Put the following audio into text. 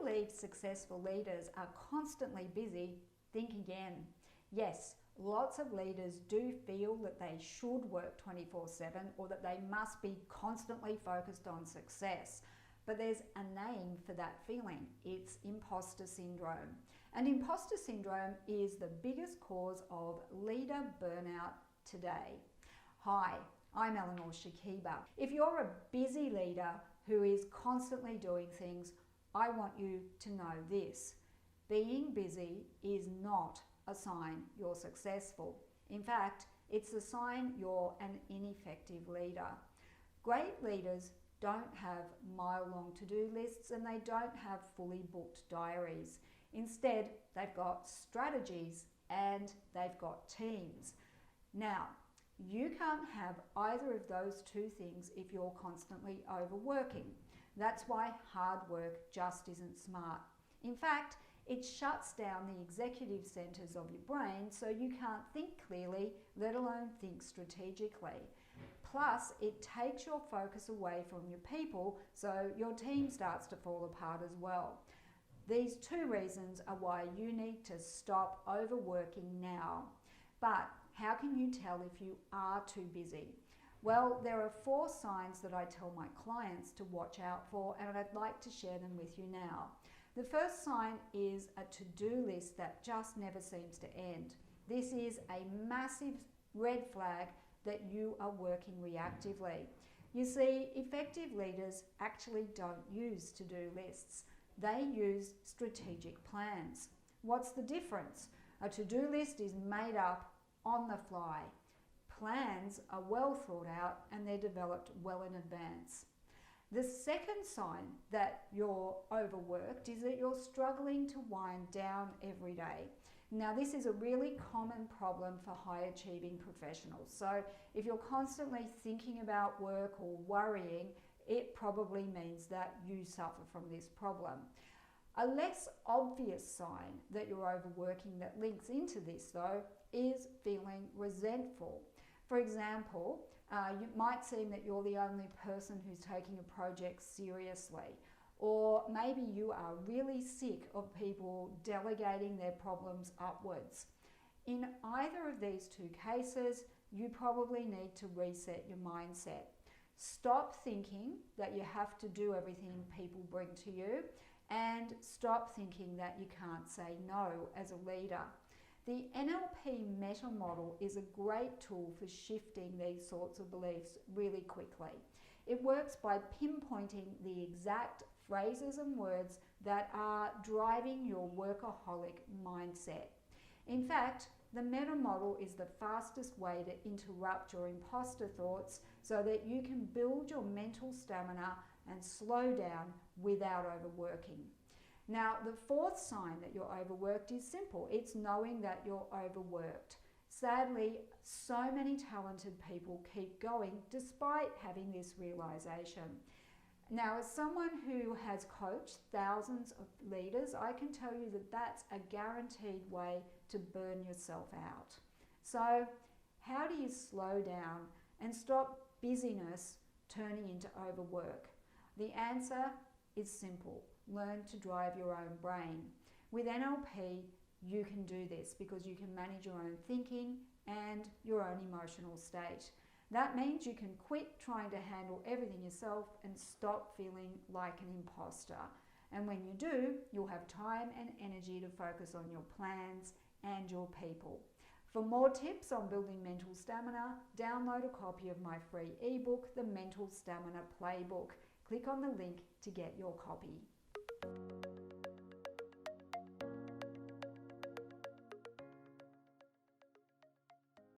believe successful leaders are constantly busy, think again. Yes, lots of leaders do feel that they should work 24/7 or that they must be constantly focused on success. But there's a name for that feeling. It's imposter syndrome. And imposter syndrome is the biggest cause of leader burnout today. Hi, I'm Eleanor Shakiba. If you're a busy leader who is constantly doing things, I want you to know this. Being busy is not a sign you're successful. In fact, it's a sign you're an ineffective leader. Great leaders don't have mile-long to-do lists and they don't have fully booked diaries. Instead, they've got strategies and they've got teams. Now, you can't have either of those two things if you're constantly overworking. That's why hard work just isn't smart. In fact, it shuts down the executive centers of your brain so you can't think clearly, let alone think strategically. Plus, it takes your focus away from your people, so your team starts to fall apart as well. These two reasons are why you need to stop overworking now. But how can you tell if you are too busy? Well, there are 4 signs that I tell my clients to watch out for, and I'd like to share them with you now. The first sign is a to-do list that just never seems to end. This is a massive red flag that you are working reactively. You see, effective leaders actually don't use to-do lists. They use strategic plans. What's the difference? A to-do list is made up on the fly. Plans are well thought out and they're developed well in advance. The second sign that you're overworked is that you're struggling to wind down every day. Now, this is a really common problem for high-achieving professionals. So if you're constantly thinking about work or worrying, it probably means that you suffer from this problem. A less obvious sign that you're overworking that links into this, though, is feeling resentful. For example, it might seem that you're the only person who's taking a project seriously. Or maybe you are really sick of people delegating their problems upwards. In either of these two cases, you probably need to reset your mindset. Stop thinking that you have to do everything people bring to you, and stop thinking that you can't say no as a leader. The NLP meta model is a great tool for shifting these sorts of beliefs really quickly. It works by pinpointing the exact phrases and words that are driving your workaholic mindset. In fact, the meta model is the fastest way to interrupt your imposter thoughts so that you can build your mental stamina and slow down without overworking. Now, the 4th sign that you're overworked is simple. It's knowing that you're overworked. Sadly, so many talented people keep going despite having this realization. Now, as someone who has coached thousands of leaders, I can tell you that that's a guaranteed way to burn yourself out. So, how do you slow down and stop busyness turning into overwork? The answer is simple. Learn to drive your own brain. With NLP, you can do this because you can manage your own thinking and your own emotional state. That means you can quit trying to handle everything yourself and stop feeling like an imposter. And when you do, you'll have time and energy to focus on your plans and your people. For more tips on building mental stamina, download a copy of my free ebook, The Mental Stamina Playbook. Click on the link to get your copy.